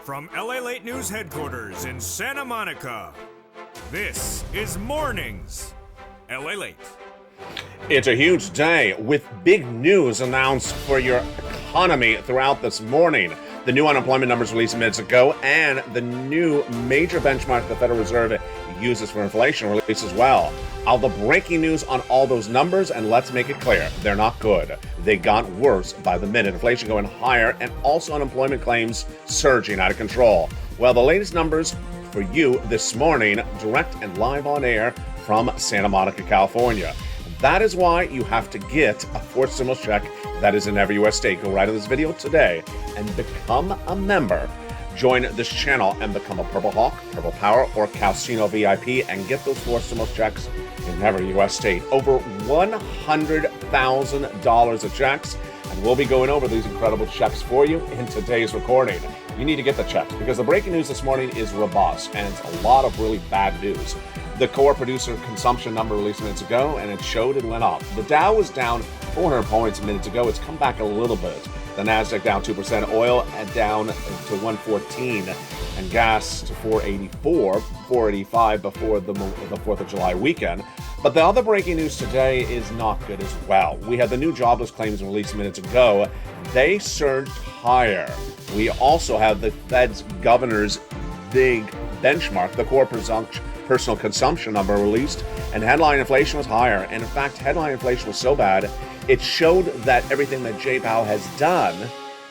From LALATE News headquarters in Santa Monica, this is Mornings LALATE. It's a huge day with big news announced for your economy throughout this morning. The new unemployment numbers released minutes ago and the new major benchmark the Federal Reserve uses for inflation released as well. All the breaking news on all those numbers, and let's make it clear, they're not good. They got worse by the minute. Inflation going higher and also unemployment claims surging out of control. Well, the latest numbers for you this morning, direct and live on air from Santa Monica, California. That is why you have to get a fourth stimulus check that is in every U.S. state. Go right in this video today and become a member. Join this channel and become a Purple Hawk, Purple Power, or Calcino VIP and get those four stimulus checks in every U.S. state. Over $100,000 of checks, and we'll be going over these incredible checks for you in today's recording. You need to get the checks because the breaking news this morning is robust and it's a lot of really bad news. The core producer consumption number released minutes ago, and it showed it went up. The Dow was down 400 points minutes ago. It's come back a little bit. The Nasdaq down 2%, oil down to 114, and gas to 484, 485 before the 4th of July weekend. But the other breaking news today is not good as well. We had the new jobless claims released minutes ago. They surged higher. We also have the Fed's governor's big benchmark, the core personal consumption number released, and headline inflation was higher. And in fact, headline inflation was so bad, it showed that everything that Jay Powell has done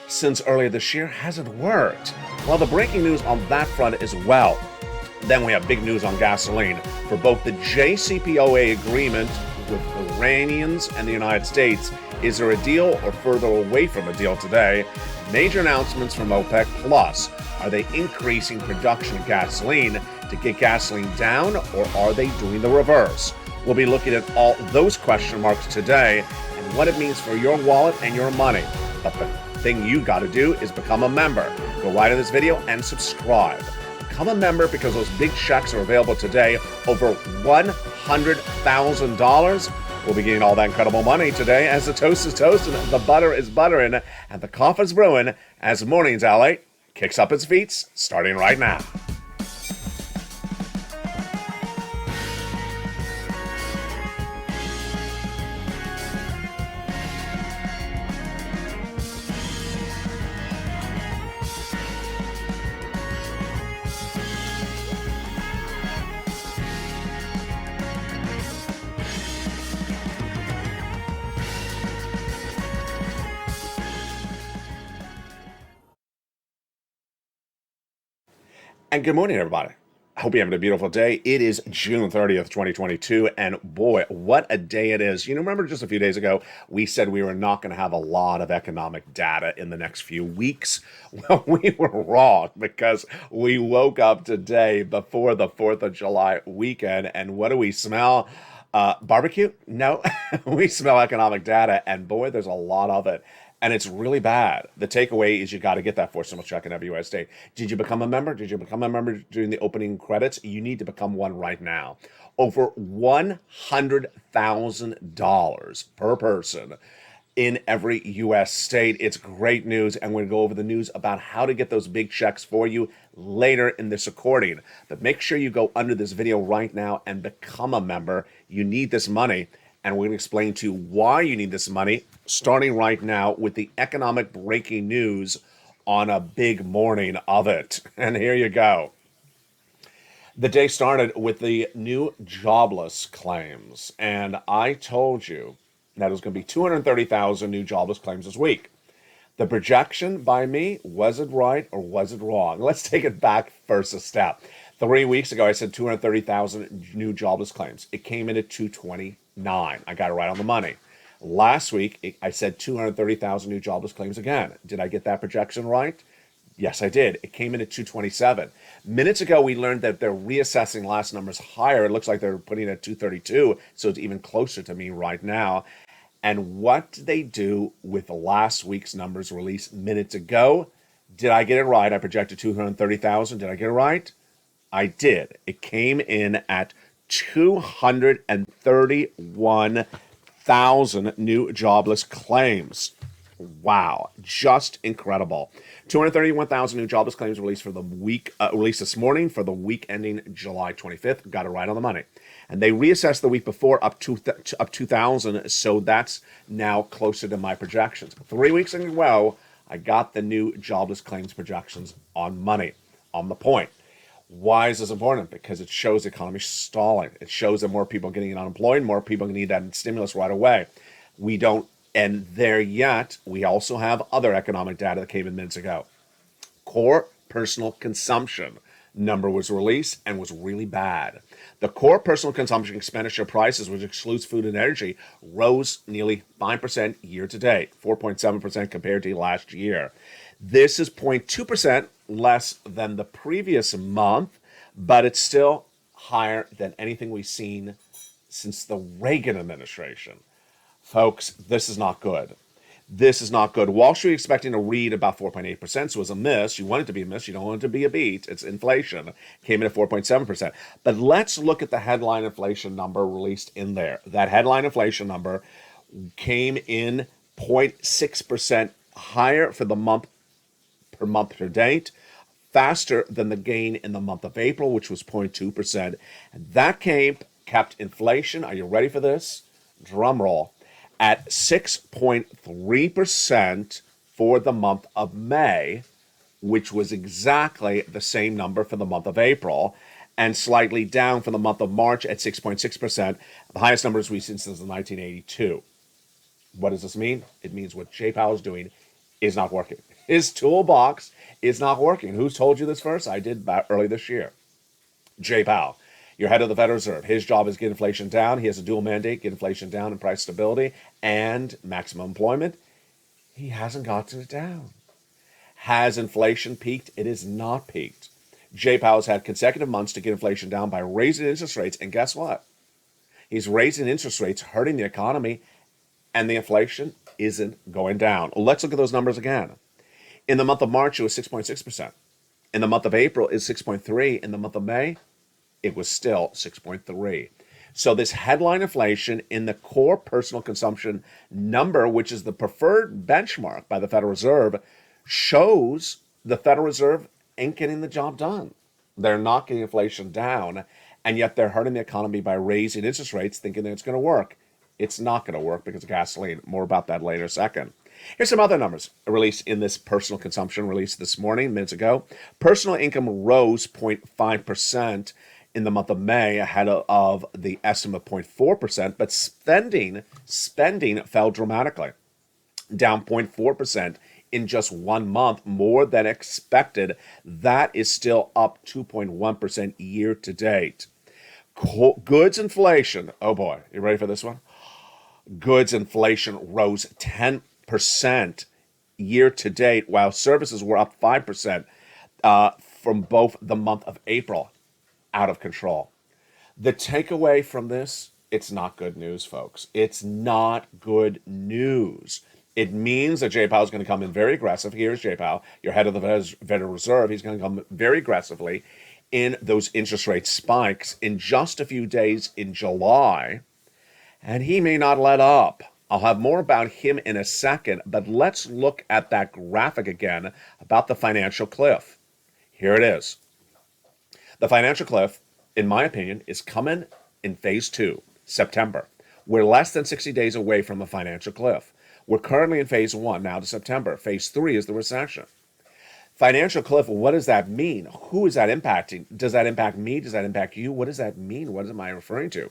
since earlier this year hasn't worked. Well, the breaking news on that front as well. Then we have big news on gasoline for both the JCPOA agreement with Iranians and the United States. Is there a deal or further away from a deal today? Major announcements from OPEC Plus. Are they increasing production of gasoline to get gasoline down, or are they doing the reverse? We'll be looking at all those question marks today and what it means for your wallet and your money. But the thing you got to do is become a member. Go right in this video and subscribe. Become a member because those big checks are available today, over $100,000. We'll be getting all that incredible money today as the toast is toasting, the butter is buttering, and the coffee's brewing as Mornings LA kicks up its feet, starting right now. And good morning, everybody. I hope you're having a beautiful day. It is June 30th, 2022, and boy, what a day it is. You know, remember just a few days ago, we said we were not going to have a lot of economic data in the next few weeks? Well, we were wrong because we woke up today before the 4th of July weekend, and what do we smell? Barbecue? No, we smell economic data, and boy, there's a lot of it. And it's really bad. The takeaway is you got to get that fourth stimulus check in every U.S. state. Did you become a member? Did you become a member during the opening credits? You need to become one right now. Over $100,000 per person in every U.S. state. It's great news, and we're going to go over the news about how to get those big checks for you later in this recording. But make sure you go under this video right now and become a member. You need this money. And we're going to explain to you why you need this money, starting right now with the economic breaking news on a big morning of it. And here you go. The day started with the new jobless claims. And I told you that it was going to be 230,000 new jobless claims this week. The projection by me, was it right or was it wrong? Let's take it back first a step. 3 weeks ago, I said 230,000 new jobless claims. It came in at 229. I got it right on the money. Last week, I said 230,000 new jobless claims again. Did I get that projection right? Yes, I did. It came in at 227. Minutes ago, we learned that they're reassessing last numbers higher. It looks like they're putting it at 232, so it's even closer to me right now. And what did they do with last week's numbers released minutes ago? Did I get it right? I projected 230,000. Did I get it right? I did. It came in at 231,000 new jobless claims. Wow, just incredible. 231,000 new jobless claims released for the week, released this morning for the week ending July 25th. Got it right on the money. And they reassessed the week before up 2,000, so that's now closer to my projections. 3 weeks in a row, I got the new jobless claims projections on money, on the point. Why is this important? Because it shows the economy stalling. It shows that more people are getting unemployed, more people need that stimulus right away. We don't end there yet. We also have other economic data that came in minutes ago. Core personal consumption number was released and was really bad. The core personal consumption expenditure prices, which excludes food and energy, rose nearly 5% year to date, 4.7% compared to last year. This is 0.2% less than the previous month, but it's still higher than anything we've seen since the Reagan administration. Folks, this is not good. This is not good. Wall Street expecting to read about 4.8%, so it was a miss. You want it to be a miss. You don't want it to be a beat. It's inflation. Came in at 4.7%. But let's look at the headline inflation number released in there. That headline inflation number came in 0.6% higher for the month per date, faster than the gain in the month of April, which was 0.2%. And that kept inflation, are you ready for this? Drum roll. At 6.3% for the month of May, which was exactly the same number for the month of April, and slightly down for the month of March at 6.6%, the highest numbers we've seen since 1982. What does this mean? It means what Jay Powell is doing is not working. His toolbox is not working. Who's told you this first? I did early this year. Jay Powell. You're head of the Federal Reserve. His job is get inflation down. He has a dual mandate, get inflation down and price stability and maximum employment. He hasn't gotten it down. Has inflation peaked? It is not peaked. Jay Powell's had consecutive months to get inflation down by raising interest rates. And guess what? He's raising interest rates, hurting the economy, and the inflation isn't going down. Let's look at those numbers again. In the month of March, it was 6.6%. In the month of April, it's 6.3%. In the month of May, it was still 6.3%. So this headline inflation in the core personal consumption number, which is the preferred benchmark by the Federal Reserve, shows the Federal Reserve ain't getting the job done. They're not getting inflation down, and yet they're hurting the economy by raising interest rates, thinking that it's going to work. It's not going to work because of gasoline. More about that later in a second. Here's some other numbers released in this personal consumption released this morning, minutes ago. Personal income rose 0.5% in the month of May, ahead of the estimate of 0.4%, but spending fell dramatically, down 0.4% in just 1 month, more than expected. That is still up 2.1% year to date. Goods inflation, oh boy, you ready for this one? Goods inflation rose 10% year to date, while services were up 5% from both the month of April. Out of control. The takeaway from this, it's not good news, folks. It's not good news. It means that Jay Powell is going to come in very aggressive. Here's Jay Powell, your head of the Federal Reserve. He's going to come very aggressively in those interest rate spikes in just a few days in July, and he may not let up. I'll have more about him in a second, but let's look at that graphic again about the financial cliff. Here it is. The financial cliff, in my opinion, is coming in phase 2, September. We're less than 60 days away from the financial cliff. We're currently in phase 1 now to September. Phase 3 is the recession. Financial cliff, what does that mean? Who is that impacting? Does that impact me? Does that impact you? What does that mean? What am I referring to?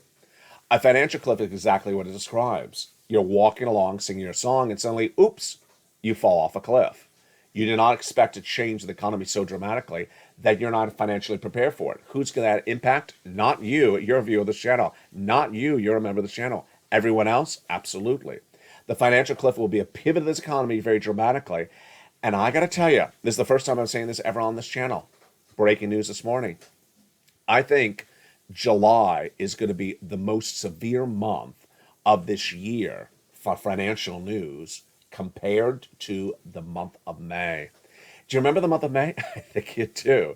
A financial cliff is exactly what it describes. You're walking along, singing your song, and suddenly, oops, you fall off a cliff. You do not expect to change the economy so dramatically that you're not financially prepared for it. Who's going to impact? Not you. You're a viewer of this channel. Not you. You're a member of this channel. Everyone else? Absolutely. The financial cliff will be a pivot of this economy very dramatically. And I got to tell you, this is the first time I'm saying this ever on this channel. Breaking news this morning. I think July is going to be the most severe month of this year for financial news compared to the month of May. Do you remember the month of May? I think you do.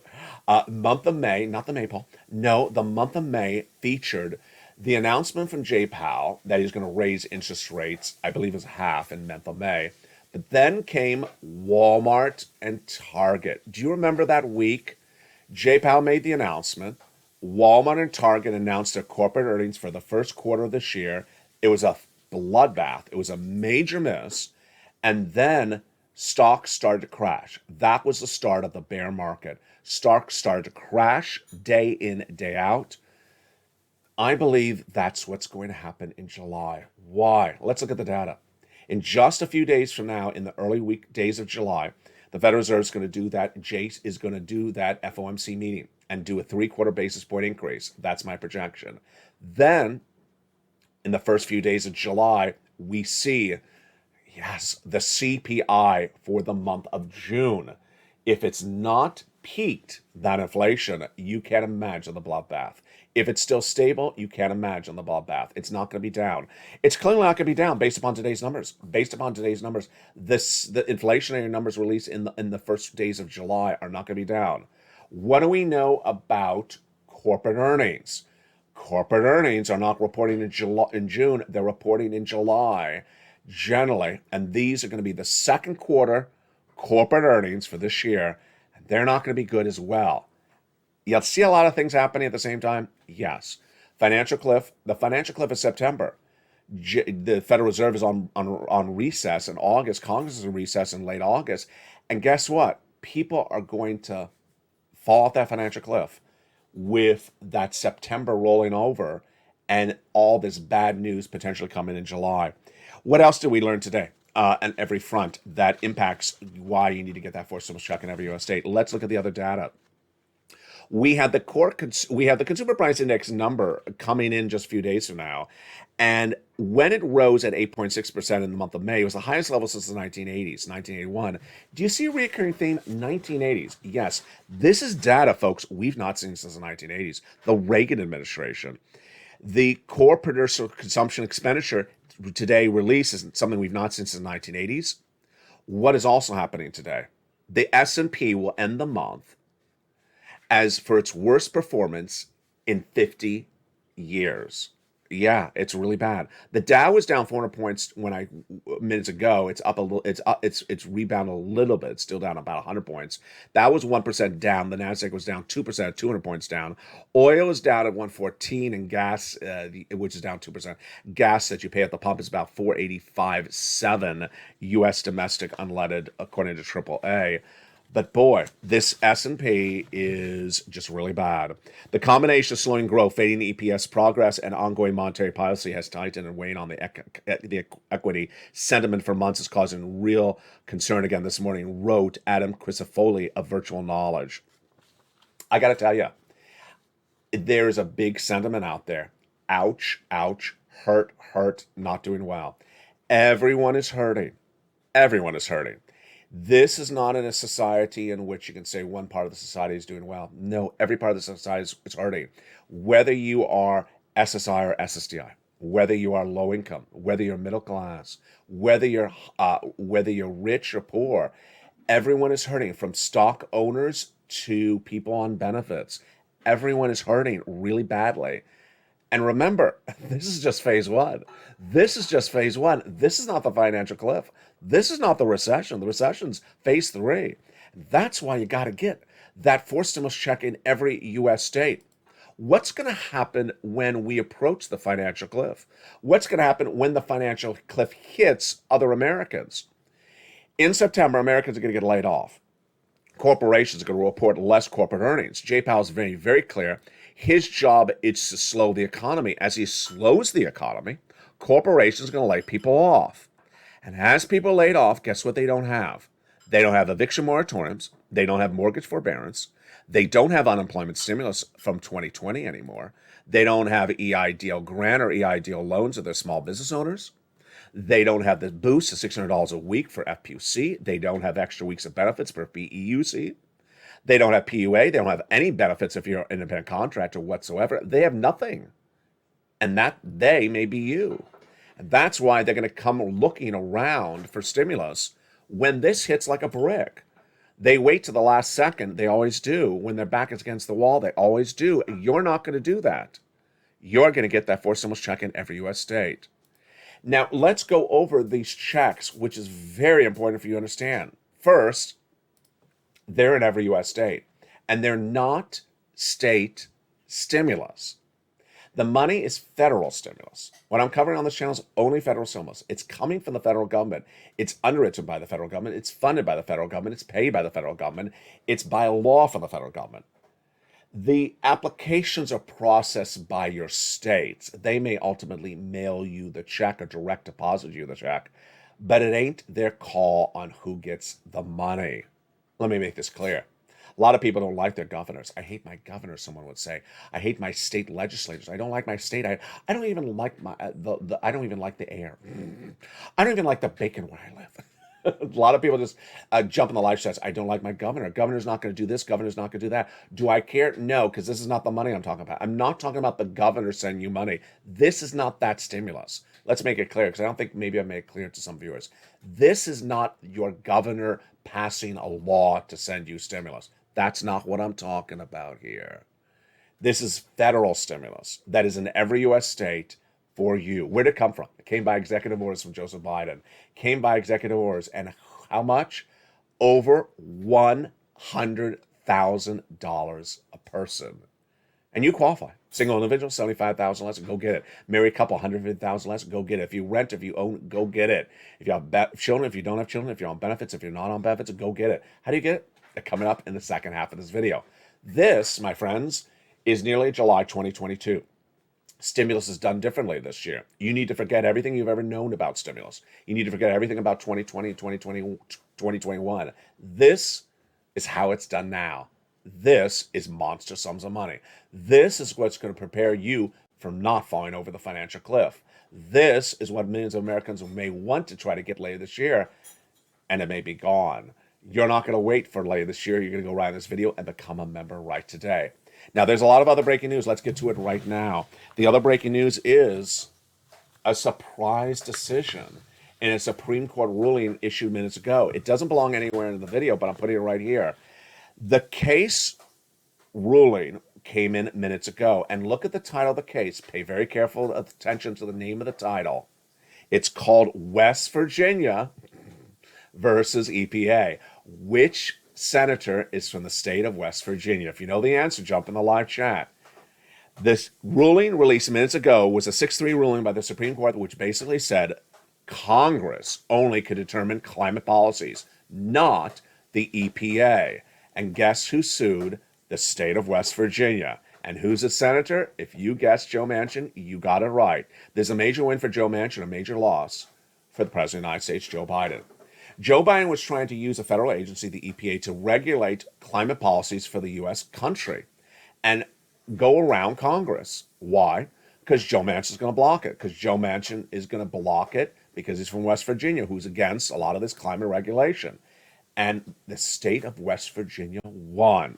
Month of May, not the Maypole. No, the month of May featured the announcement from Jay Powell that he's going to raise interest rates, I believe it was half in the month of May, But then came Walmart and Target. Do you remember that week? J-Powell made the announcement. Walmart and Target announced their corporate earnings for the first quarter of this year. It was a bloodbath. It was a major miss. And then stocks started to crash. That was the start of the bear market. Stocks started to crash day in, day out. I believe that's what's going to happen in July. Why? Let's look at the data. In just a few days from now, in the early days of July, the Federal Reserve is going to do that. Jace is going to do that FOMC meeting and do a 3/4 basis point increase. That's my projection. Then, in the first few days of July, we see, yes, the CPI for the month of June. If it's not peaked, that inflation, you can't imagine the bloodbath. If it's still stable, you can't imagine the bloodbath. It's not going to be down. It's clearly not going to be down based upon today's numbers. Based upon today's numbers, the inflationary numbers released in the first days of July are not going to be down. What do we know about corporate earnings? Corporate earnings are not reporting in June. They're reporting in July, generally, and these are going to be the second quarter corporate earnings for this year. And they're not going to be good as well. You'll see a lot of things happening at the same time. Yes. Financial cliff. The financial cliff is September. The Federal Reserve is on recess in August. Congress is in recess in late August. And guess what? People are going to fall off that financial cliff with that September rolling over and all this bad news potentially coming in July. What else did we learn today on every front that impacts why you need to get that forced stimulus check in every U.S. state? Let's look at the other data. We have the consumer price index number coming in just a few days from now. And when it rose at 8.6% in the month of May, it was the highest level since the 1980s, 1981. Do you see a recurring theme? 1980s. Yes, this is data, folks, we've not seen since the 1980s, the Reagan administration. The core producer consumption expenditure today released is something we've not seen since the 1980s. What is also happening today? The S&P will end the month as for its worst performance in 50 years. Yeah, it's really bad. The Dow was down 400 points minutes ago. It's up a little. It's rebounded a little bit. It's still down about 100 points. That was 1% down. The Nasdaq was down 2%, 200 points down. Oil is down at 114, and gas, which is down 2%. Gas that you pay at the pump is about 485.7 U.S. domestic unleaded, according to AAA. But boy, this S&P is just really bad. The combination of slowing growth, fading EPS progress, and ongoing monetary policy has tightened and weighed on the equity. Sentiment for months is causing real concern again this morning, wrote Adam Crisafulli of Virtual Knowledge. I got to tell you, there's a big sentiment out there. Ouch, ouch, hurt, not doing well. Everyone is hurting. Everyone is hurting. This is not in a society in which you can say one part of the society is doing well. No, every part of the society is hurting. Whether you are SSI or SSDI, whether you are low income, whether you're middle class, whether you're rich or poor, everyone is hurting, from stock owners to people on benefits. Everyone is hurting really badly. And remember, this is just phase one. This is just phase one. This is not the financial cliff. This is not the recession. The recession's phase 3. That's why you got to get that forced stimulus check in every U.S. state. What's going to happen when we approach the financial cliff? What's going to happen when the financial cliff hits other Americans? In September, Americans are going to get laid off. Corporations are going to report less corporate earnings. Jay Powell is very, very clear. His job is to slow the economy. As he slows the economy, corporations are going to lay people off. And as people laid off, guess what they don't have? They don't have eviction moratoriums. They don't have mortgage forbearance. They don't have unemployment stimulus from 2020 anymore. They don't have EIDL grant or EIDL loans to their small business owners. They don't have the boost of $600 a week for FPUC. They don't have extra weeks of benefits for BEUC. They don't have PUA. They don't have any benefits if you're an independent contractor whatsoever. They have nothing. And that they may be you. And that's why they're going to come looking around for stimulus when this hits like a brick. They wait to the last second. They always do. When their back is against the wall, they always do. You're not going to do that. You're going to get that forced stimulus check in every U.S. state. Now, let's go over these checks, which is very important for you to understand. First, they're in every U.S. state, and they're not state stimulus. The money is federal stimulus. What I'm covering on this channel is only federal stimulus. It's coming from the federal government. It's underwritten by the federal government. It's funded by the federal government. It's paid by the federal government. It's by law from the federal government. The applications are processed by your states. They may ultimately mail you the check or direct deposit you the check, but it ain't their call on who gets the money. Let me make this clear. A lot of people don't like their governors. I hate my governor, someone would say. I hate my state legislators. I don't like my state. I don't even like my I don't even like the air. I don't even like the bacon where I live. A lot of people just jump in the live chats. I don't like my governor. Governor's not going to do this. Governor's not going to do that. Do I care? No, because this is not the money I'm talking about. I'm not talking about the governor sending you money. This is not that stimulus. Let's make it clear, because I don't think maybe I made it clear to some viewers. This is not your governor passing a law to send you stimulus. That's not what I'm talking about here. This is federal stimulus that is in every U.S. state for you. Where did it come from? It came by executive orders from Joseph Biden. Came by executive orders. And how much? Over $100,000 a person. And you qualify. Single individual, $75,000 less, go get it. Married couple, $150,000 less, go get it. If you rent, if you own, go get it. If you have children, if you don't have children, if you're on benefits, if you're not on benefits, go get it. How do you get it? They're coming up in the second half of this video. This, my friends, is nearly July 2022. Stimulus is done differently this year. You need to forget everything you've ever known about stimulus. You need to forget everything about 2020, 2020, 2021. This is how it's done now. This is monster sums of money. This is what's going to prepare you from not falling over the financial cliff. This is what millions of Americans may want to try to get later this year, and it may be gone. You're not going to wait for later this year. You're going to go right in this video and become a member right today. Now, there's a lot of other breaking news. Let's get to it right now. The other breaking news is a surprise decision in a Supreme Court ruling issued minutes ago. It doesn't belong anywhere in the video, but I'm putting it right here. The case ruling came in minutes ago. And look at the title of the case. Pay very careful attention to the name of the title. It's called West Virginia versus EPA. Which senator is from the state of West Virginia? If you know the answer, jump in the live chat. This ruling released minutes ago was a 6-3 ruling by the Supreme Court, which basically said Congress only could determine climate policies, not the EPA. And guess who sued? The state of West Virginia. And who's the senator? If you guessed Joe Manchin, you got it right. There's a major win for Joe Manchin, a major loss for the President of the United States, Joe Biden. Joe Biden was trying to use a federal agency, the EPA, to regulate climate policies for the U.S. country and go around Congress. Why? Because Joe Manchin is going to block it. Because Joe Manchin is going to block it because he's from West Virginia, who's against a lot of this climate regulation. And the state of West Virginia won.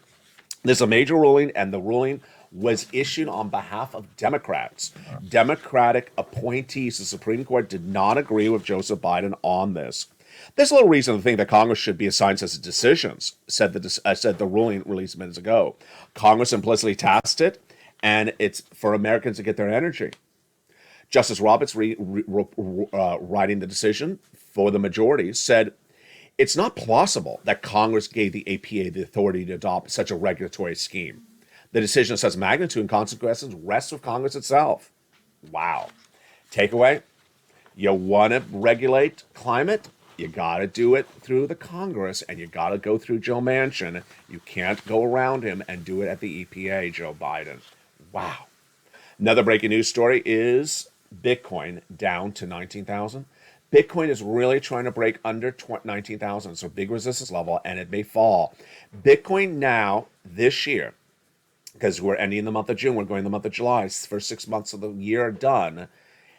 There's a major ruling, and the ruling was issued on behalf of Democrats. Democratic appointees. The Supreme Court did not agree with Joseph Biden on this. There's a little reason to think that Congress should be assigned such decisions, said the ruling released minutes ago. Congress implicitly tasked it, and it's for Americans to get their energy. Justice Roberts, writing the decision for the majority, said it's not plausible that Congress gave the EPA the authority to adopt such a regulatory scheme. The decision of such magnitude and consequences rests with Congress itself. Wow. Takeaway: you want to regulate climate? You got to do it through the Congress, and you got to go through Joe Manchin. You can't go around him and do it at the EPA, Joe Biden. Wow. Another breaking news story is Bitcoin down to 19,000. Bitcoin is really trying to break under 19,000, so big resistance level, and it may fall. Bitcoin now, this year, because we're ending the month of June, we're going the month of July, first 6 months of the year are done,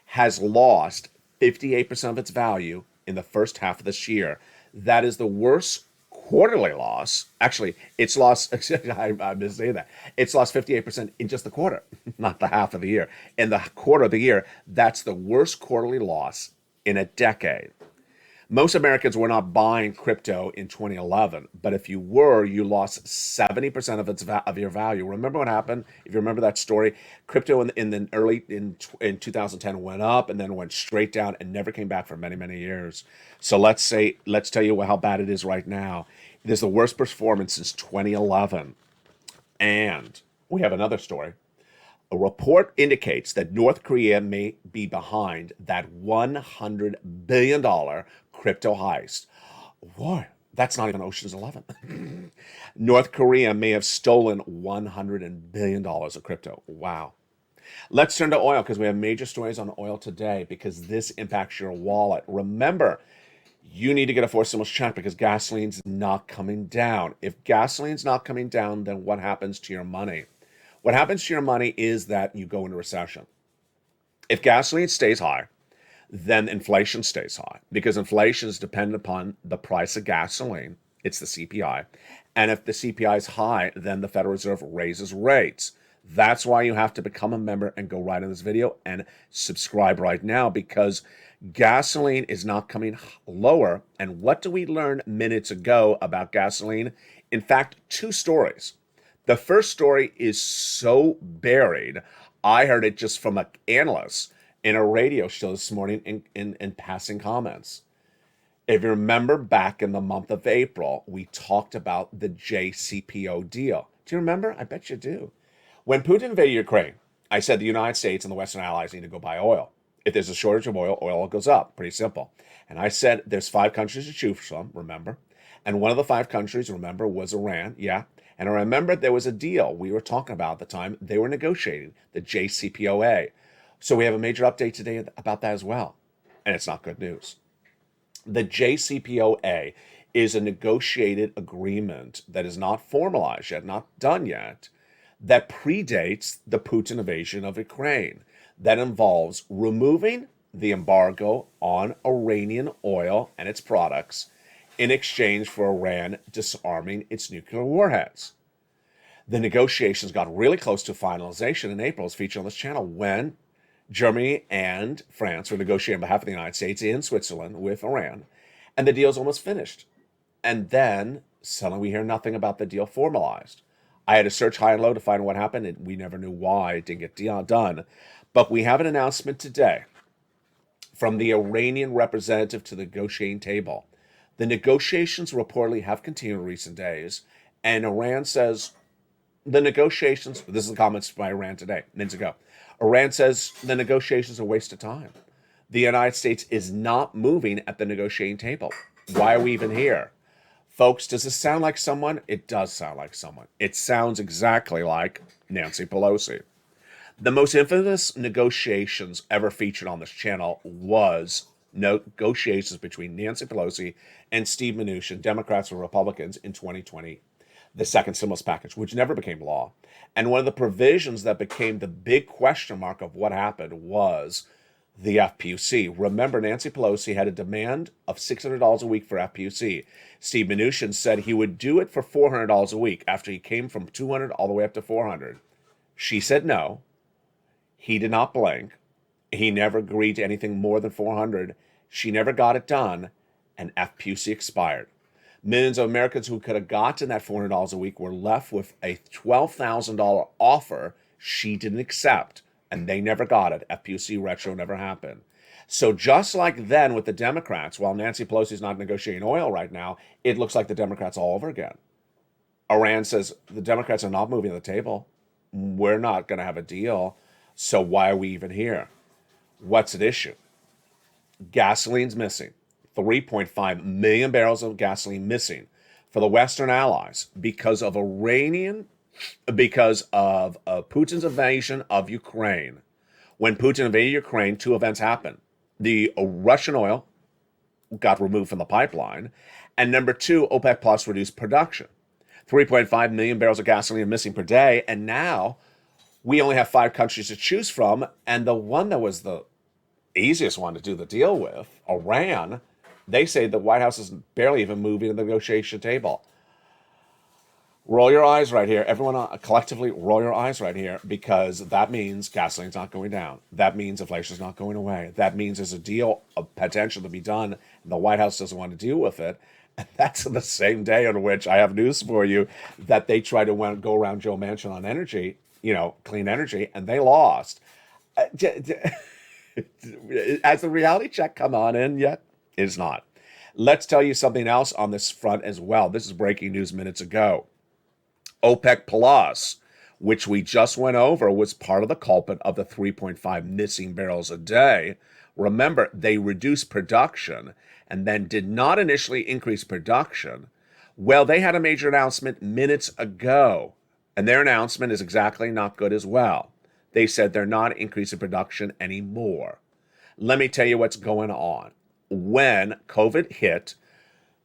has lost 58% of its value in the first half of this year. That is the worst quarterly loss. Actually, it's lost, I must say that. It's lost 58% in just the quarter, not the half of the year. In the quarter of the year, that's the worst quarterly loss in a decade. Most Americans were not buying crypto in 2011, but if you were, you lost 70% of your value. Remember what happened? If you remember that story, crypto in the early in 2010 went up and then went straight down and never came back for many, many years. So let's tell you how bad it is right now. It is the worst performance since 2011. And we have another story. A report indicates that North Korea may be behind that $100 billion crypto heist. Boy, that's not even Ocean's 11. North Korea may have stolen $100 billion of crypto. Wow. Let's turn to oil because we have major stories on oil today because this impacts your wallet. Remember, you need to get a forced stimulus check because gasoline's not coming down. If gasoline's not coming down, then what happens to your money? What happens to your money is that you go into recession. If gasoline stays high, then inflation stays high because inflation is dependent upon the price of gasoline. It's the CPI. And if the CPI is high, then the Federal Reserve raises rates. That's why you have to become a member and go right in this video and subscribe right now because gasoline is not coming lower. And what do we learn minutes ago about gasoline? In fact, two stories. The first story is so buried, I heard it just from an analyst in a radio show this morning in passing comments. If you remember back in the month of April, we talked about the JCPO deal. Do you remember? I bet you do. When Putin invaded Ukraine, I said the United States and the Western allies need to go buy oil. If there's a shortage of oil, oil goes up. Pretty simple. And I said there's 5 countries to choose from, remember? And one of the 5 countries, remember, was Iran. Yeah. And I remember there was a deal we were talking about at the time. They were negotiating the JCPOA. So we have a major update today about that as well. And it's not good news. The JCPOA is a negotiated agreement that is not formalized yet, not done yet, that predates the Putin invasion of Ukraine. That involves removing the embargo on Iranian oil and its products in exchange for Iran disarming its nuclear warheads. The negotiations got really close to finalization in April, as featured on this channel, when Germany and France were negotiating on behalf of the United States in Switzerland with Iran, and the deal's almost finished. And then suddenly we hear nothing about the deal formalized. I had to search high and low to find what happened, and we never knew why it didn't get done. But we have an announcement today from the Iranian representative to the negotiating table. The negotiations reportedly have continued in recent days, and Iran says the negotiations, this is the comments by Iran today, minutes ago. Iran says the negotiations are a waste of time. The United States is not moving at the negotiating table. Why are we even here? Folks, does this sound like someone? It does sound like someone. It sounds exactly like Nancy Pelosi. The most infamous negotiations ever featured on this channel was negotiations between Nancy Pelosi and Steve Mnuchin, Democrats and Republicans, in 2020, the second stimulus package, which never became law. And one of the provisions that became the big question mark of what happened was the FPUC. Remember, Nancy Pelosi had a demand of $600 a week for FPUC. Steve Mnuchin said he would do it for $400 a week after he came from $200 all the way up to $400. She said no. He did not blink. He never agreed to anything more than $400. She never got it done, and FPUC expired. Millions of Americans who could have gotten that $400 a week were left with a $12,000 offer she didn't accept, and they never got it. FPUC retro never happened. So just like then with the Democrats, while Nancy Pelosi is not negotiating oil right now, it looks like the Democrats all over again. Iran says the Democrats are not moving to the table. We're not going to have a deal, so why are we even here? What's at issue? Gasoline's missing. 3.5 million barrels of gasoline missing for the Western allies because of Putin's invasion of Ukraine. When Putin invaded Ukraine, 2 events happened. The Russian oil got removed from the pipeline, and number 2, OPEC Plus reduced production. 3.5 million barrels of gasoline missing per day, and now we only have 5 countries to choose from, and the one that was the easiest one to do the deal with, Iran, they say the White House is barely even moving to the negotiation table. Roll your eyes right here. Everyone collectively roll your eyes right here, because that means gasoline's not going down. That means inflation's not going away. That means there's a deal of potential to be done, and the White House doesn't want to deal with it. And that's the same day on which I have news for you that they tried to go around Joe Manchin on energy, clean energy, and they lost. Has the reality check come on in yet? It's not. Let's tell you something else on this front as well. This is breaking news minutes ago. OPEC Plus, which we just went over, was part of the culprit of the 3.5 missing barrels a day. Remember, they reduced production and then did not initially increase production. Well, they had a major announcement minutes ago, and their announcement is exactly not good as well. They said they're not increasing production anymore. Let me tell you what's going on. When COVID hit,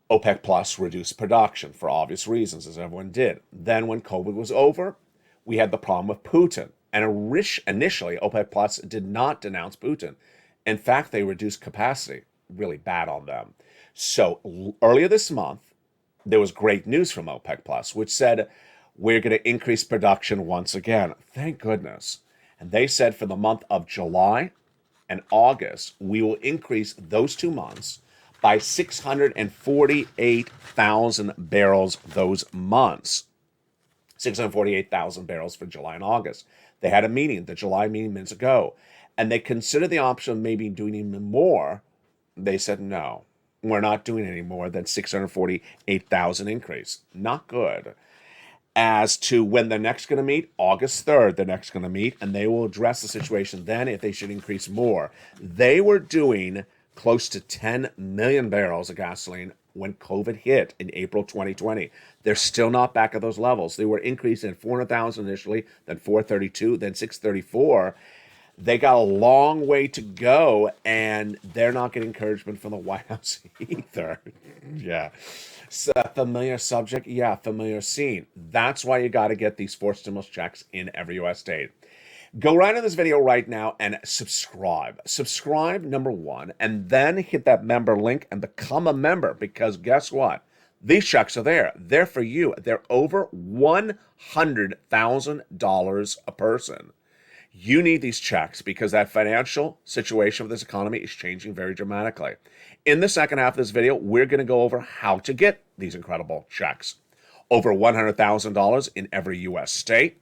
OPEC Plus reduced production for obvious reasons, as everyone did. Then when COVID was over, we had the problem with Putin. And initially, OPEC Plus did not denounce Putin. In fact, they reduced capacity. Really bad on them. So earlier this month, there was great news from OPEC Plus, which said, we're going to increase production once again. Thank goodness. And they said for the month of July and August, we will increase those 2 months by 648,000 barrels those months. 648,000 barrels for July and August. They had a meeting, the July meeting minutes ago, and they considered the option of maybe doing even more. They said, no, we're not doing any more than 648,000 increase. Not good. As to when they're next going to meet, August 3rd, they're next going to meet, and they will address the situation then if they should increase more. They were doing close to 10 million barrels of gasoline when COVID hit in April 2020. They're still not back at those levels. They were increasing at 400,000 initially, then 432, then 634. They got a long way to go, and they're not getting encouragement from the White House either. Yeah. So, familiar subject? Yeah, familiar scene. That's why you got to get these 4 stimulus checks in every U.S. state. Go right on this video right now and subscribe. Subscribe, number one, and then hit that member link and become a member, because guess what? These checks are there. They're for you. They're over $100,000 a person. You need these checks because that financial situation of this economy is changing very dramatically. In the second half of this video, we're going to go over how to get these incredible checks. Over $100,000 in every U.S. state.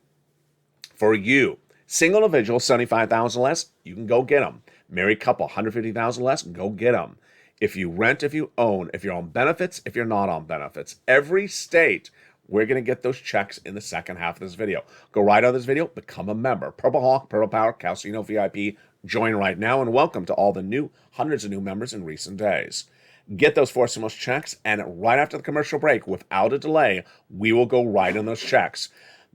For you, single individual, $75,000 less, you can go get them. Married couple, $150,000 less, go get them. If you rent, if you own, if you're on benefits, if you're not on benefits. Every state, we're going to get those checks in the second half of this video. Go right on this video, become a member. Purple Hawk, Purple Power, Calcino VIP. Join right now, and welcome to all the hundreds of new members in recent days. Get those 4 stimulus checks, and right after the commercial break, without a delay, we will go right on those checks.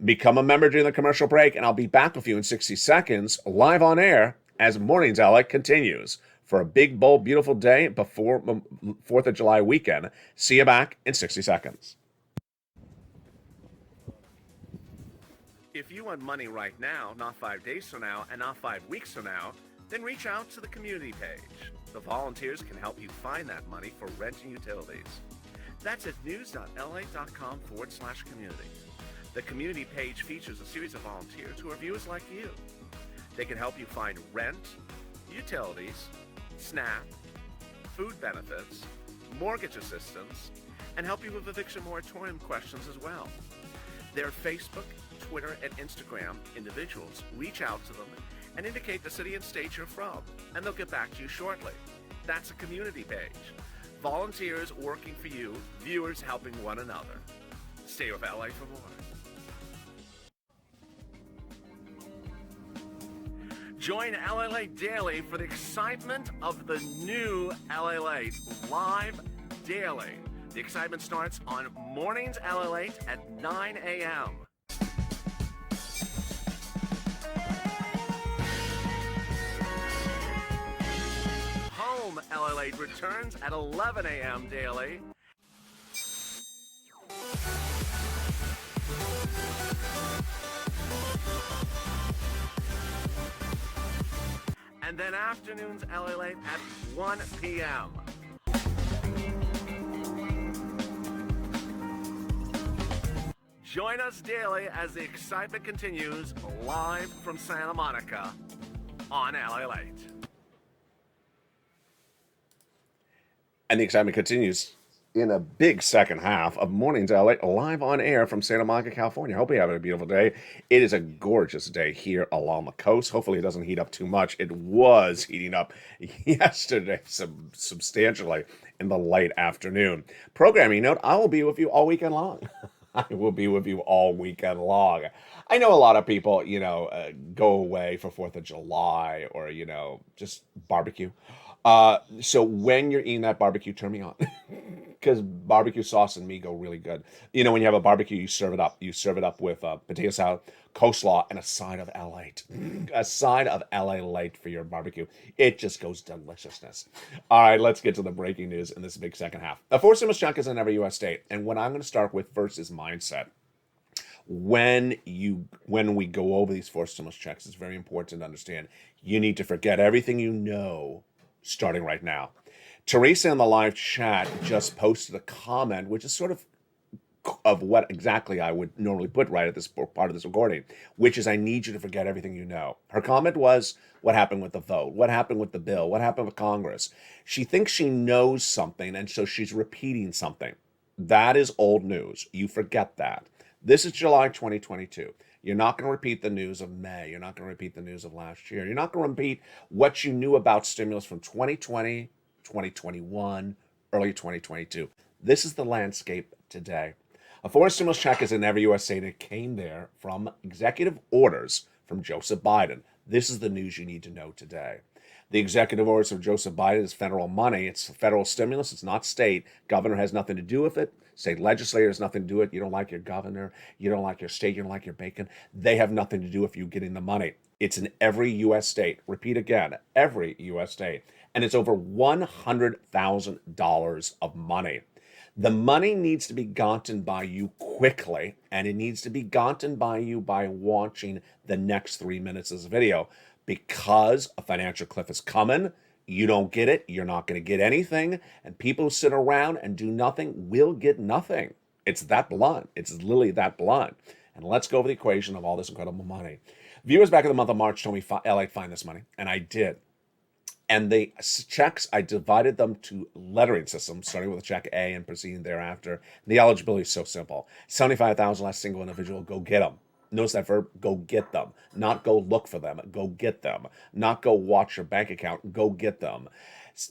Become a member during the commercial break, and I'll be back with you in 60 seconds, live on air, as Mornings LA continues for a big, bold, beautiful day before 4th of July weekend. See you back in 60 seconds. If you want money right now, not 5 days from now, and not 5 weeks from now, then reach out to the community page. The volunteers can help you find that money for rent and utilities. That's at news.la.com/community. The community page features a series of volunteers who are viewers like you. They can help you find rent, utilities, SNAP, food benefits, mortgage assistance, and help you with eviction moratorium questions as well. Their Facebook, Twitter, and Instagram individuals reach out to them and indicate the city and state you're from, and they'll get back to you shortly. That's a community page. Volunteers working for you, viewers helping one another. Stay with LA for more. Join LALATE Daily for the excitement of the new LALATE live daily. The excitement starts on Mornings LALATE at 9 a.m. Home LALATE returns at 11 a.m. daily. And then afternoons LALATE at 1 p.m. Join us daily as the excitement continues live from Santa Monica on LALATE. And the excitement continues in a big second half of Mornings LA, live on air from Santa Monica, California. Hope you're having a beautiful day. It is a gorgeous day here along the coast. Hopefully it doesn't heat up too much. It was heating up yesterday substantially in the late afternoon. Programming note, I will be with you all weekend long. I will be with you all weekend long. I know a lot of people, go away for 4th of July or, just barbecue. So when you're eating that barbecue, turn me on. Because barbecue sauce and me go really good. When you have a barbecue, you serve it up. You serve it up with potato salad, coleslaw, and a side of LALATE. A side of LALATE for your barbecue. It just goes deliciousness. All right, let's get to the breaking news in this big second half. A fourth stimulus check is in every U.S. state. And what I'm going to start with first is mindset. When we go over these fourth stimulus checks, it's very important to understand you need to forget everything you know starting right now. Teresa in the live chat just posted a comment, which is sort of what exactly I would normally put right at this part of this recording, which is I need you to forget everything you know. Her comment was, what happened with the vote? What happened with the bill? What happened with Congress? She thinks she knows something, and so she's repeating something. That is old news. You forget that. This is July 2022. You're not going to repeat the news of May. You're not going to repeat the news of last year. You're not going to repeat what you knew about stimulus from 2020, 2021, early 2022. This is the landscape today. A foreign stimulus check is in every U.S. state. It came there from executive orders from Joseph Biden. This is the news you need to know today. The executive orders of Joseph Biden is federal money. It's federal stimulus. It's not state. Governor has nothing to do with it. State legislator has nothing to do with it. You don't like your governor. You don't like your state. You don't like your bacon. They have nothing to do with you getting the money. It's in every U.S. state. Repeat again, every U.S. state. And it's over $100,000 of money. The money needs to be gotten by you quickly, and it needs to be gotten by you by watching the next 3 minutes of this video, because a financial cliff is coming. You don't get it, you're not going to get anything, and people who sit around and do nothing will get nothing. It's that blunt. It's literally that blunt. And let's go over the equation of all this incredible money. Viewers back in the month of March told me, LA, find this money, and I did. And the checks, I divided them to lettering systems, starting with check A and proceeding thereafter. And the eligibility is so simple. 75,000 less single individual, go get them. Notice that verb, go get them. Not go look for them, go get them. Not go watch your bank account, go get them.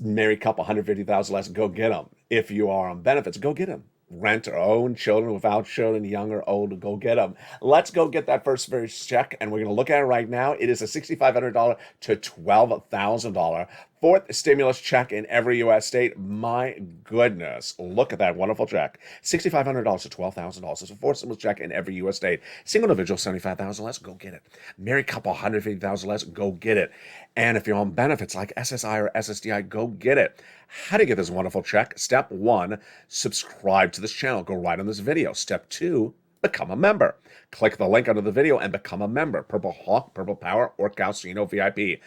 Married couple, 150,000 less, go get them. If you are on benefits, go get them. Rent or own, children without children, young or old, go get them. Let's go get that first check, and we're going to look at it right now. It is a $6,500 to $12,000 fourth stimulus check in every U.S. state. My goodness, look at that wonderful check. $6,500 to $12,000. It's a fourth stimulus check in every U.S. state. Single individual, 75,000 less, go get it. Married couple, 150,000 less, go get it. And if you're on benefits like SSI or SSDI, go get it. How to get this wonderful check? Step 1, subscribe to this channel. Go right on this video. Step 2, become a member. Click the link under the video and become a member. Purple Hawk, Purple Power, or Calcino VIP.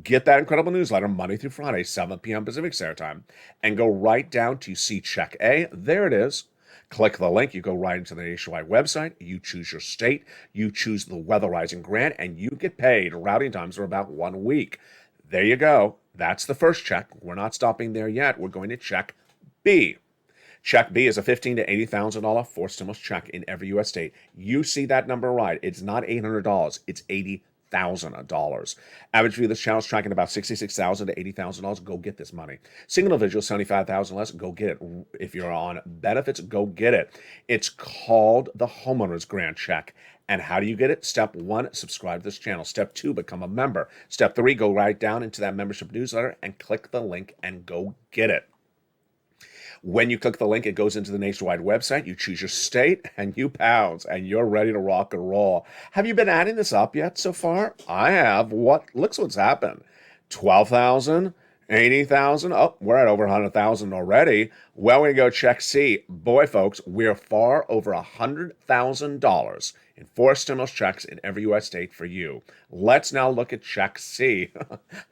Get that incredible newsletter Monday through Friday, 7 p.m. Pacific Standard Time. And go right down to see check A. There it is. Click the link. You go right into the nationwide website. You choose your state. You choose the weatherizing grant, and you get paid. Routing times are about 1 week. There you go. That's the first check. We're not stopping there yet. We're going to check B. Check B is a $15,000 to $80,000 fourth stimulus check in every U.S. state. You see that number right. It's not $800. It's $80,000. Average view of this channel is tracking about $66,000 to $80,000. Go get this money. Single individual, $75,000 less. Go get it. If you're on benefits, go get it. It's called the Homeowners Grant Check. And how do you get it? Step 1, subscribe to this channel. Step 2, become a member. Step 3, go right down into that membership newsletter and click the link and go get it. When you click the link, it goes into the nationwide website. You choose your state and you pounce, and you're ready to rock and roll. Have you been adding this up yet so far? I have. What's happened? 12,000 80,000. Oh, we're at over 100,000 already. Well, we go check C. Boy, folks, we're far over $100,000 in 4 stimulus checks in every U.S. state for you. Let's now look at check C.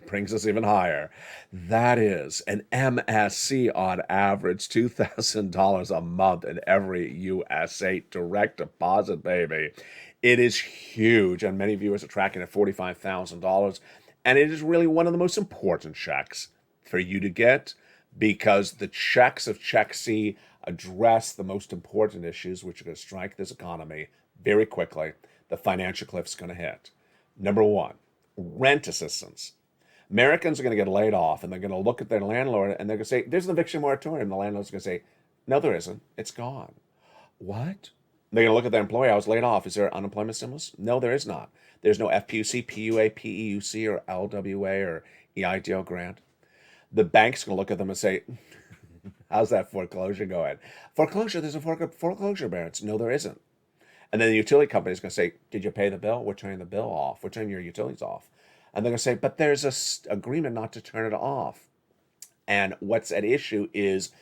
Brings us even higher. That is an MSC on average, $2,000 a month in every U.S. state. Direct deposit, baby. It is huge, and many viewers are tracking at $45,000. And it is really one of the most important checks for you to get because the checks of Check C address the most important issues which are going to strike this economy very quickly. The financial cliff's going to hit. Number one, rent assistance. Americans are going to get laid off and they're going to look at their landlord and they're going to say, there's an eviction moratorium. The landlord's going to say, no, there isn't. It's gone. What? They're going to look at their employee. I was laid off. Is there unemployment stimulus? No, there is not. There's no FPUC, PUA, PEUC, or LWA, or EIDL grant. The bank's going to look at them and say, how's that foreclosure going? Foreclosure, there's a foreclosure balance. No, there isn't. And then the utility company is going to say, did you pay the bill? We're turning the bill off. We're turning your utilities off. And they're going to say, but there's an agreement not to turn it off. And what's at issue is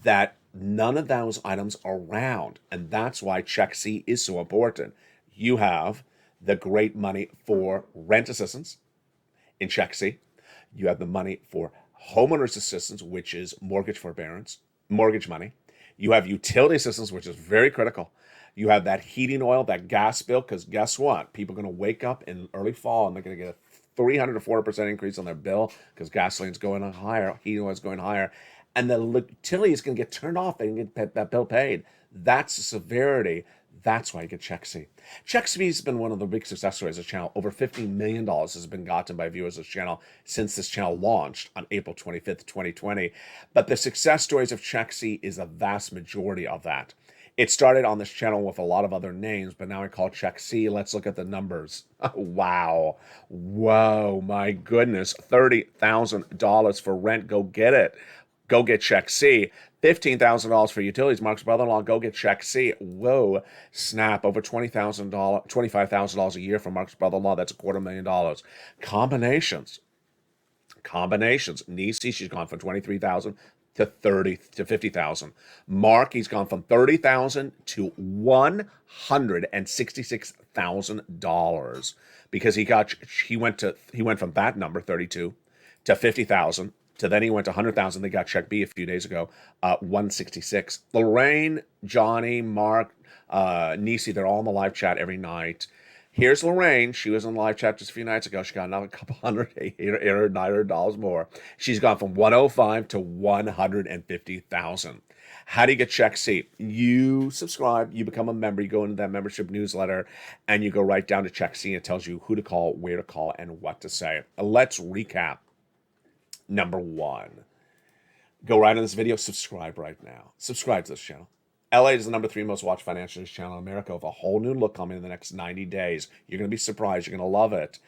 that none of those items are round. And that's why Check C is so important. You have the great money for rent assistance in Check C. You have the money for homeowners assistance, which is mortgage forbearance, mortgage money. You have utility assistance, which is very critical. You have that heating oil, that gas bill, because guess what? People are going to wake up in early fall and they're going to get a 300 to 4% increase on their bill because gasoline's going higher, heating oil is going higher, and the utility is going to get turned off. They can get that bill paid. That's the severity. That's why you get Check C. Check C has been one of the big success stories of the channel. Over $50 million has been gotten by viewers of this channel since this channel launched on April 25th, 2020. But the success stories of Check C is a vast majority of that. It started on this channel with a lot of other names, but now I call Check C. Let's look at the numbers. Wow. Whoa, my goodness. $30,000 for rent. Go get it. Go get Check C. $15,000 for utilities. Mark's brother-in-law, go get Check C. Whoa, snap. Over $25,000 a year for Mark's brother-in-law. That's $250,000. Combinations. Niecy, she's gone from $23,000 to $50,000. Mark, he's gone from $30,000 to $166,000 because he went from that number 32 to 50,000. So then he went to 100,000. They got Check B a few days ago, 166. Lorraine, Johnny, Mark, Niecy, they're all in the live chat every night. Here's Lorraine. She was in the live chat just a few nights ago. She got another couple $900 more. She's gone from 105 to 150,000. How do you get Check C? You subscribe, you become a member, you go into that membership newsletter, and you go right down to Check C. And it tells you who to call, where to call, and what to say. Let's recap. Number one, go right on this video, subscribe right now. Subscribe to this channel. LA is the number 3 most watched financial news channel in America with a whole new look coming in the next 90 days. You're going to be surprised. You're going to love it.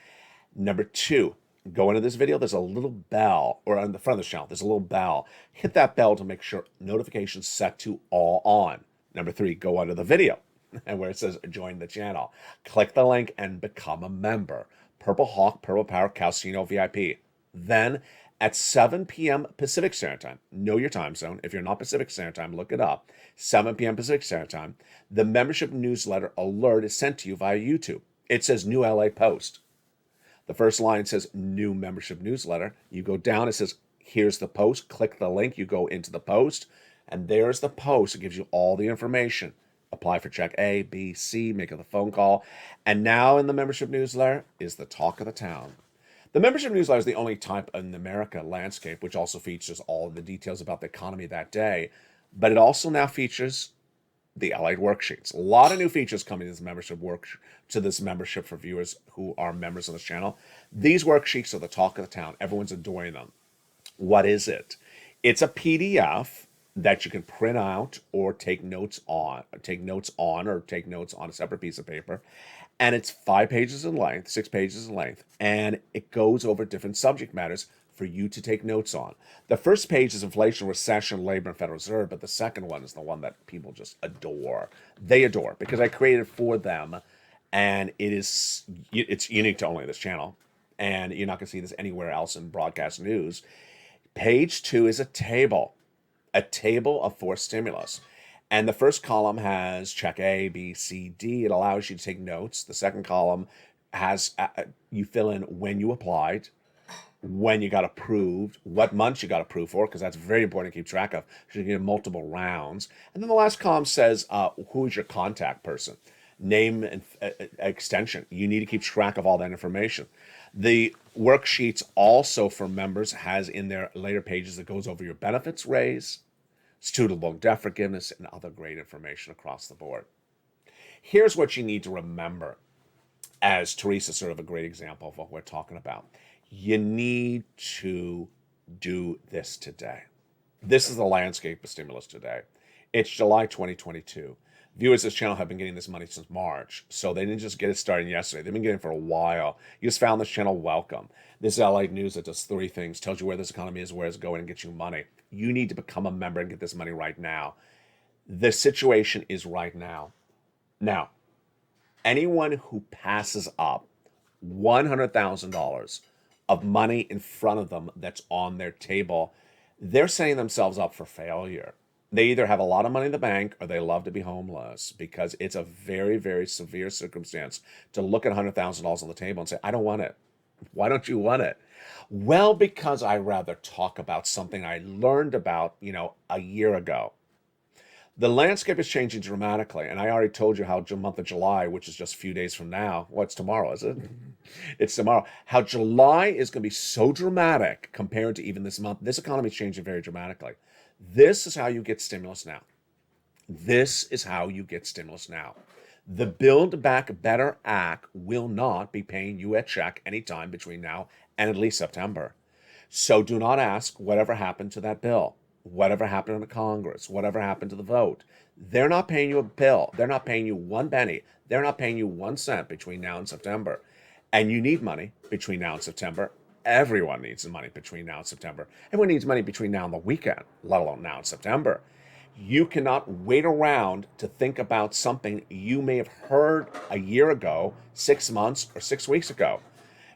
Number 2, go into this video. There's a little bell, or on the front of the channel, there's a little bell. Hit that bell to make sure notifications set to all on. Number 3, go under the video and where it says join the channel. Click the link and become a member. Purple Hawk, Purple Power, Casino VIP. Then at 7 p.m. Pacific Standard Time, know your time zone. If you're not Pacific Standard Time, look it up. 7 p.m. Pacific Standard Time, the membership newsletter alert is sent to you via YouTube. It says New LA Post. The first line says New Membership Newsletter. You go down, it says, here's the post. Click the link, you go into the post, and there's the post. It gives you all the information. Apply for check A, B, C, make a phone call. And now in the membership newsletter is the talk of the town. The membership newsletter is the only type in the America landscape which also features all the details about the economy that day, but it also now features the LALATE worksheets. A lot of new features coming to this membership for viewers who are members of this channel. These worksheets are the talk of the town. Everyone's adoring them. What is it? It's a PDF that you can print out or take notes on a separate piece of paper. And it's 5 pages in length, 6 pages in length, and it goes over different subject matters for you to take notes on. The first page is inflation, recession, labor, and Federal Reserve, but the second one is the one that people just adore. They adore because I created for them, and it's unique to only this channel, and you're not going to see this anywhere else in broadcast news. Page 2 is a table of 4 stimulus. And the first column has check A, B, C, D. It allows you to take notes. The second column has you fill in when you applied, when you got approved, what months you got approved for, because that's very important to keep track of. You get multiple rounds. And then the last column says who is your contact person, name and extension. You need to keep track of all that information. The worksheets also for members has in their later pages that goes over your benefits raise, student loan debt forgiveness, and other great information across the board. Here's what you need to remember, as Teresa's sort of a great example of what we're talking about. You need to do this today. This is the landscape of stimulus today. It's July 2022. Viewers of this channel have been getting this money since March, so they didn't just get it started yesterday. They've been getting it for a while. You just found this channel, welcome. This is LALATE News that does 3 things, tells you where this economy is, where it's going, and gets you money. You need to become a member and get this money right now. The situation is right now. Now, anyone who passes up $100,000 of money in front of them that's on their table, they're setting themselves up for failure. They either have a lot of money in the bank or they love to be homeless, because it's a very, very severe circumstance to look at $100,000 on the table and say, I don't want it. Why don't you want it? Well, because I rather talk about something I learned about, a year ago. The landscape is changing dramatically, and I already told you how the month of July, which is just a few days from now, it's tomorrow, is it? It's tomorrow. How July is going to be so dramatic compared to even this month. This economy is changing very dramatically. This is how you get stimulus now. This is how you get stimulus now. The Build Back Better Act will not be paying you a check anytime between now and at least September. So do not ask whatever happened to that bill, whatever happened in the Congress, whatever happened to the vote. They're not paying you a bill. They're not paying you 1 penny. They're not paying you 1 cent between now and September. And you need money between now and September. Everyone needs money between now and September. Everyone needs money between now and the weekend, let alone now and September. You cannot wait around to think about something you may have heard a year ago, 6 months, or 6 weeks ago.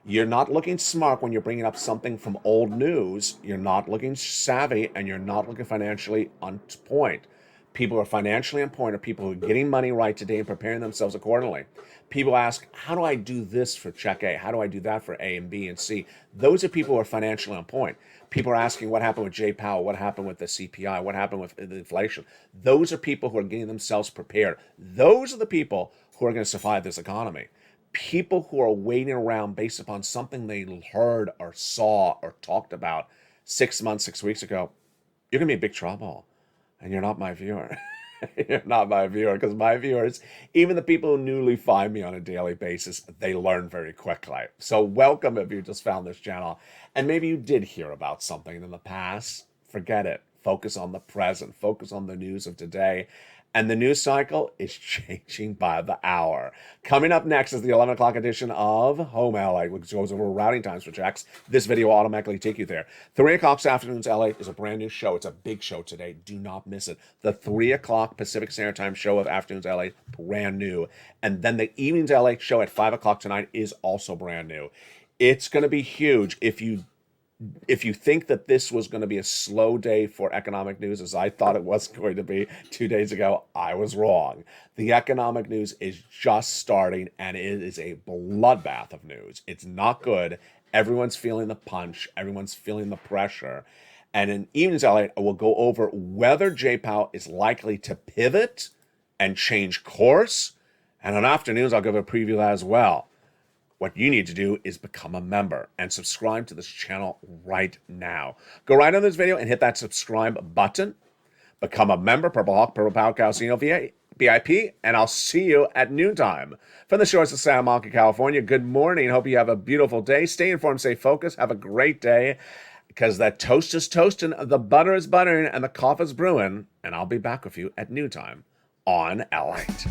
You're not looking smart when you're bringing up something from old news. You're not looking savvy, and you're not looking financially on point. People who are financially on point are people who are getting money right today and preparing themselves accordingly. People ask, how do I do this for check A? How do I do that for A and B and C? Those are people who are financially on point. People are asking what happened with Jay Powell, what happened with the CPI, what happened with the inflation. Those are people who are getting themselves prepared. Those are the people who are going to survive this economy. People who are waiting around based upon something they heard or saw or talked about 6 months, 6 weeks ago, you're going to be in big trouble. And you're not my viewer. You're not my viewer, because my viewers, even the people who newly find me on a daily basis, they learn very quickly. So welcome if you just found this channel. And maybe you did hear about something in the past. Forget it. Focus on the present. Focus on the news of today. And the news cycle is changing by the hour. Coming up next is the 11 o'clock edition of Home LA, which goes over routing times for checks. This video will automatically take you there. 3 o'clock this afternoon's LA is a brand new show. It's a big show today. Do not miss it. The 3 o'clock Pacific Standard Time show of afternoon's LA, brand new. And then the evening's LA show at 5 o'clock tonight is also brand new. It's going to be huge. If you think that this was going to be a slow day for economic news, as I thought it was going to be 2 days ago, I was wrong. The economic news is just starting, and it is a bloodbath of news. It's not good. Everyone's feeling the punch. Everyone's feeling the pressure. And in evening's LA, I will go over whether Jay Powell is likely to pivot and change course. And on afternoons, I'll give a preview of that as well. What you need to do is become a member and subscribe to this channel right now. Go right on this video and hit that subscribe button. Become a member, Purple Hawk, Purple Power Casino VIP, and I'll see you at noontime. From the shores of Santa Monica, California, good morning. Hope you have a beautiful day. Stay informed, stay focused. Have a great day, because that toast is toasting, the butter is buttering, and the coffee is brewing. And I'll be back with you at noontime on LALATE.